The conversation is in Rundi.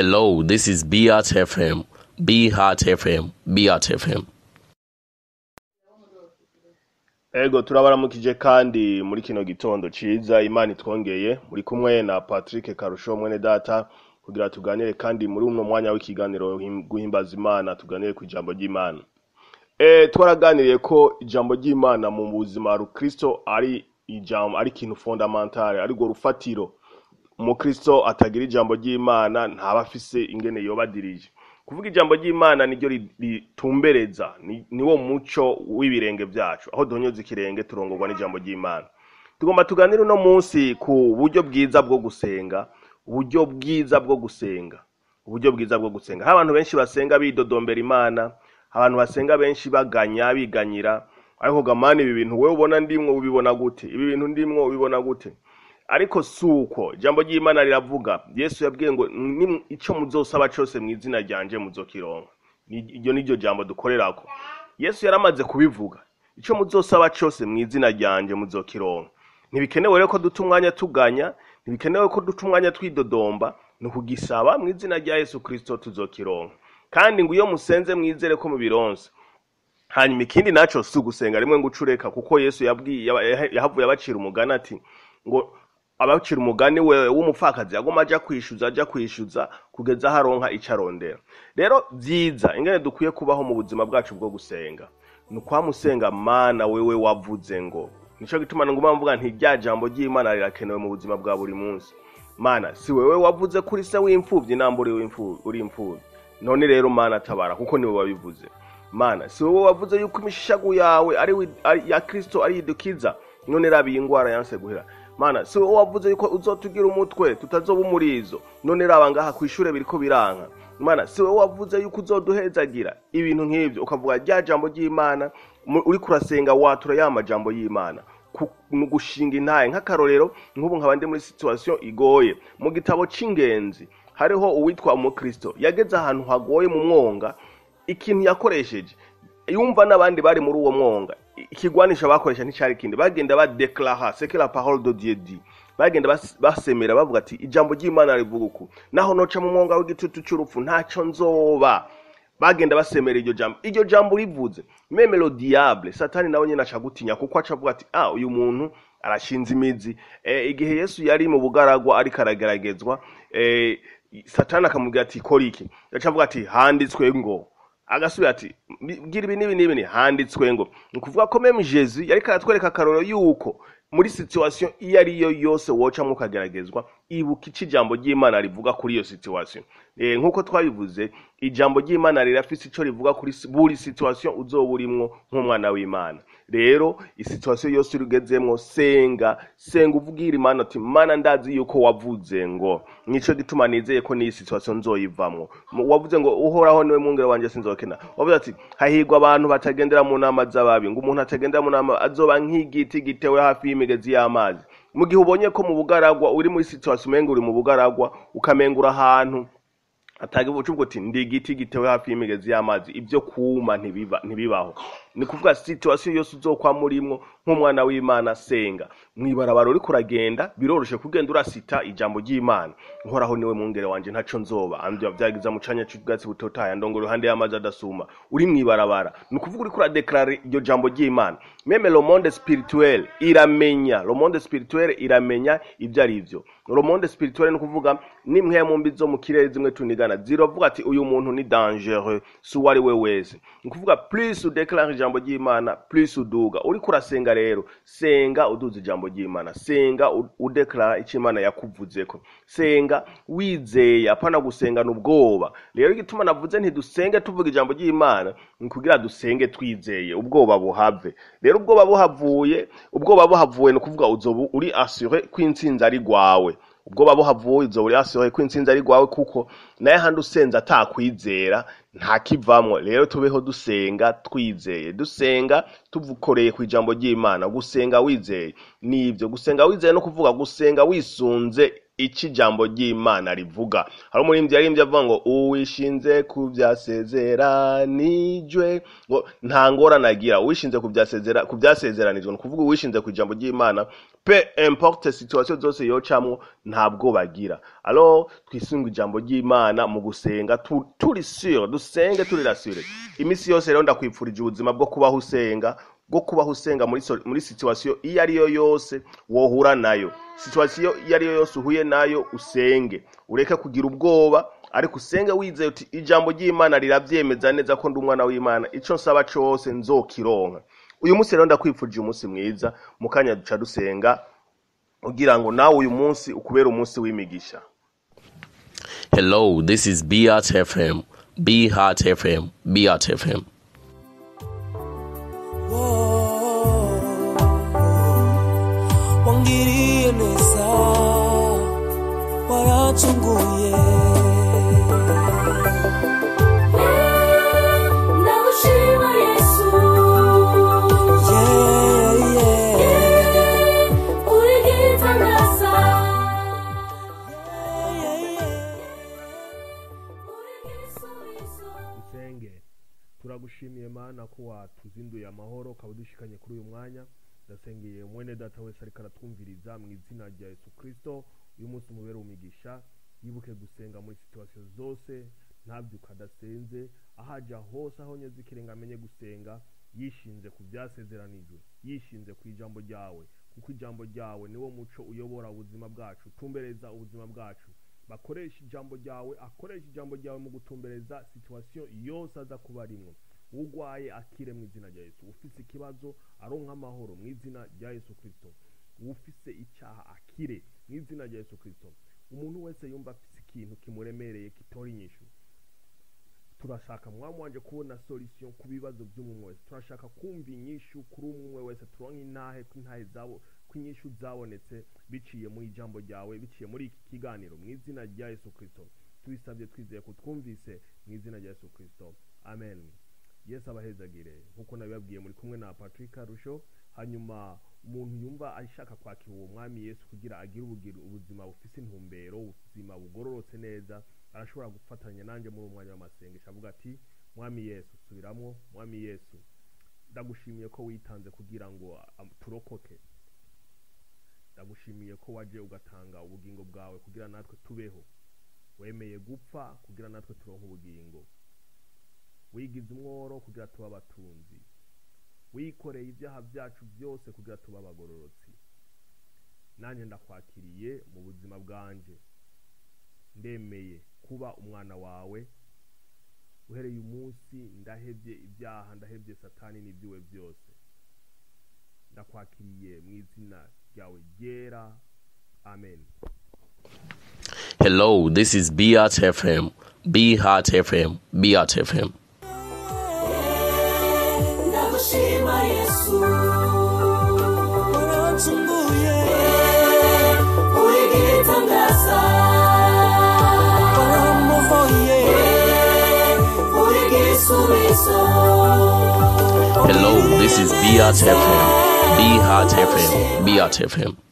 Hello, this is Beat FM. Be Heart FM. Beat FM. Ego turabaramukije kandi muri kino gitondo ciza Imana itwongeye muri kumwe na Patrick Karusho mwene data kugira tuganire kandi muri umwe mwanya w'ikiganiro Guhimbaza Imana tuganire ku ijambo ry'Imana. Twaraganiriye ko ijambo ry'Imana mu buzima ru Kristo ari ijambo ari kintu fondamentale ari go rufatiro. Mu Kristo atagira ijambo ry'Imana ntaba afise ingene yobadirije. Kuvuga ijambo ry'Imana niryo ritumbereza niwo muco w'ibirenge byacu aho donyoza ikirenge turongorwa n'ijambo ry'Imana. Tugomba tuganire no munsi ku buryo bwiza bwo gusenga, uburyo bwiza bwo gusenga. Abantu benshi basenga bidodombera Imana, abantu basenga benshi biganyira, ariko gamani ibi bintu wewe ubona ndimwo ubibona gute? Ibi bintu ndimwo ubibona gute? Ariko suko ijambo ry'Imana riravuga Yesu yabwiye ngo ico muzosaba cyose mu izina ryanje muzokironka. Iryo niryo jambo dukorerako. Yesu yaramaze kubivuga ico muzosaba cyose mu izina ryanje muzokironka. Ntibikenewe rero ko duta umwanya tuganya, ntibikenewe ko duta umwanya twidodomba, no kugisaba mu izina rya Yesu Kristo tuzokironka. Kandi ngo iyo musenze mwizere ko mubironse. Hanyuma ikindi naco si gusenga rimwe ngo ucureka kuko Yesu yahavuye abacira umugani ati ngo abacira umugani we w'umupfakazi agoma aja kwishyuza kugeza haronka icarondera. Rero byiza ingene dukwiye kubaho mu buzima bwacu bwo gusenga nukwamusenga Mana wewe wavuze ngo. Nico gituma nguma mvuga nti rya jambo ry'Imana rirakenewe mu buzima bwa buri munsi. Mana si wewe wavuze kuri se w'imfuvyi nambure uri imfuvyi. None rero Mana tabara kuko niwe wabivuze. Mana si wewe wavuze yuko imishishagu yawe ari ya Kristo ari idukiza. None rabi ingwara yanse guhera. Mana si wowe wavuze yuko uzotugira umutwe tutazoba umurizo. None raba ngaha kwishure biriko biranka. Mana si wowe wavuze yuko uzoduhezagira ibintu nk'ivyo ukavuga rya jambo ry'Imana uri kurasenga watura ya majambo y'Imana gushinga intaye nk'akarorero nk'ubu nkabandi muri situation igoye mu gitabo c'ingenzi hariho uwitwa umukristo yageze ahantu hagoye mu mwonga ikintu yakoresheje yumva n'abandi bari muri uwo mwonga ikigwanisha bakoresha nticari kindi bagenda badeclara c'est que la parole de Dieu dit bagenda basemera bavuga ati ijambo ry'Imana rivuga uku naho noca mu mwonga w'igitutu cy'urupfu ntaco nzoba. Bagenda basemera iryo jambo rivuze meme le diable satani nawe nyine acagutinya kuko acavuga ati uyu muntu arashinze imizi. Igihe Yesu yari mu bugaragwa ari karageragezwa satani akamubwira ati kora iki, acavuga ati handitswe ngo, agasubira ati gira ibi nibi handitswe ngo. Nukuvuga ko meme Jesus yari karatwereka karoro yuko muri situation iyo ari yo yose woca mu kageragezwa ibuka ijambo ry'Imana rivuga kuri iyo situation. Nkuko twabivuze ijambo ry'Imana rirafise ico rivuga kuri buri situation uzoburimwo nk'umwana w'Imana. Rero isituation yose urugezemwo senga uvugira Imana ati Mana ndazi yuko wavuze ngo. Nico gituma nizeye ko ni situation nzoyivamwo. Wavuze ngo uhoraho niwe mungere wanje sinzokena. Wavuze ati hahirwa abantu batagendera mu nama z'ababi, ngo umuntu atagendera mu nama azoba nk'igiti gitewe hafi y'imigezi y'amazi. Mu gihe ubonye ko mu bugaragwa uri muri situation umenga uri mu bugaragwa ukamengura ahantu atagivuga ubwo ati ndi igiti gitewe hafi y'imigezi y'amazi, ibyo kuma ntibibaho. Ni kuvuga situation yose uzokwa murimwo nk'umwana w'Imana senga. Mwibarabara uri kuragenda biroroshe kugenda urasita ijambo ry'Imana. Uhoraho niwe mungere wanje ntaco nzoba, andi bavyagiza mu canya cy'ubwatsi butotaye ndongoro hande y'amazi adasuma. Uri mwibarabara ni kuvuga uri kuradeclarer iryo jambo ry'Imana. Meme le monde spirituel iramenya, le monde spirituel iramenya ibyo ari byo. Le monde spirituel ni kuvuga nimwe mu mbizo mu kirere zimwe tunigana zirovuga ati uyu muntu ni dangereux su wari we wese. Ni kuvuga plus udeclare ijambo ry'Imana plus uduga. Uri kurasenga rero senga uduze ijambo ry'Imana, senga udeclare icyo Imana yakuvuzeko, senga wizeye apana gusenga n'ubwoba. Rero igituma navuze nti dusenge tuvuga ijambo ry'Imana nkugira dusenge twizeye ubwoba buhave. Rero ubwoba buhavuye no kuvuga uzobu uri assuré kw'intsinzi ari gwawe. Ubwoba buhavuye uzobu uri assuré kw'intsinzi ari gwawe kuko naye handi usenza atakwizera nta kivamwe. Rero tubeho dusenga twizeye, dusenga tuvukoreye ku ijambo ry'Imana. Gusenga wizeye nivyo, gusenga wizeye no kuvuga gusenga wisunze iki jambo ry'Imana rivuga. Hari umurimbyi yarimbye avuga ngo uwishinze ku byasezeranijwe ngo nta ngora nagira. Uwishinze ku byasezeranijwe no kuvuga uwishinze ku jambo ry'Imana pe importe situation zose yocamwo ntabwo bagira. Alors twisunga ijambo ry'Imana mu gusenga turi sûr, dusenge turi rassuré. Imisi yose rero ndakwipfurije ubuzima bwo kubaho usenga muri situation iyo ari yo yose wohura nayo. Situation iyo ari yo yose uhuye nayo usenge. Ureke kugira ubwoba ariko usenge wizeye uti ijambo ry'Imana riravyemeza neza ko ndi umwana w'Imana. Ico nsaba cose nzokironka. Uyu munsi rero ndakwifurije umunsi mwiza mukanya duca dusenga kugira ngo nawe uyu munsi ukubera umunsi w'imigisha. Hello, this is Beat FM. Be Heart FM. Beat FM. Wangiriye neza waracunguye ndagushima Yesu uri gitangaza Usenge turagushimiye Mana ko watuzinduye amahoro kabudushikanye kuri uyu mwanya. Ndasengeye mwene data wese ariko aratwumviriza mu izina rya Yesu Kristo. Uyu munsi mubere umugisha, yibuke gusenga muri situation zose, ntabyuka adasenze, ahaja hose aho nyeze ikirenga amenye gusenga, yishinze ku byasezeranijwe, yishinze ku ijambo ryawe, kuko ijambo ryawe niwo muco uyobora ubuzima bwacu, tumbereza ubuzima bwacu. Bakoresha ijambo ryawe, akoresha ijambo ryawe mu gutumbereza situation yose aza kuba arimwo. Ugwaye akire mu izina rya Yesu, ufise ikibazo aronka amahoro mu izina rya Yesu Kristo, ufise icyaha akire mu izina rya Yesu Kristo. Umuntu wese yumva afise ikintu kimuremereye kitora inyishu, turashaka mwami wanje kubona solution ku bibazo by'umwe wese, turashaka kumva inyishu kuri umwe wese, turonka intahe zabo kwinyishu zabonetse biciye mu ijambo ryawe, biciye muri iki kiganiro mu izina rya Yesu Kristo. Tubisabye twizeye ko twumvise mu izina rya Yesu Kristo, amen. Yesu abahezagire nkuko nabibabwiye muri kumwe na karusho. Hanyuma umuntu yumva ashaka kwakira uwo mwami Yesu kugira agire ubuzima bufise intumbero, ubuzima bugororotse neza, arashobora gufatanya nanje muri umwanya w'amasengesho avuga ati mwami Yesu subiramwo, mwami Yesu ndagushimiye ko witanze kugira ngo turokoke, ndagushimiye ko waje ugatanga ubugingo bwawe kugira natwe tubeho, wemeye gupfa kugira natwe turonke ubugingo, wigize umworo kugira tuba abatunzi, wikoreye ibyaha byacu byose kugira tuba abagororotsi. Nanjye ndakwakiriye mu buzima bwanje, ndemeye kuba umwana wawe. Uhereye umunsi ndahevye ibyaha, ndahevye satani n'ibyuwe byose, ndakwakiriye mu izina ryawe ryera, amen. Hello, this is Beat FM. Be Heart FM. Beat FM. ndagushima Yesu waracunguye uri gitangaza waramuhoye uri gisubizo. Hello, this is Beat FM. Be Heart FM. Beat FM.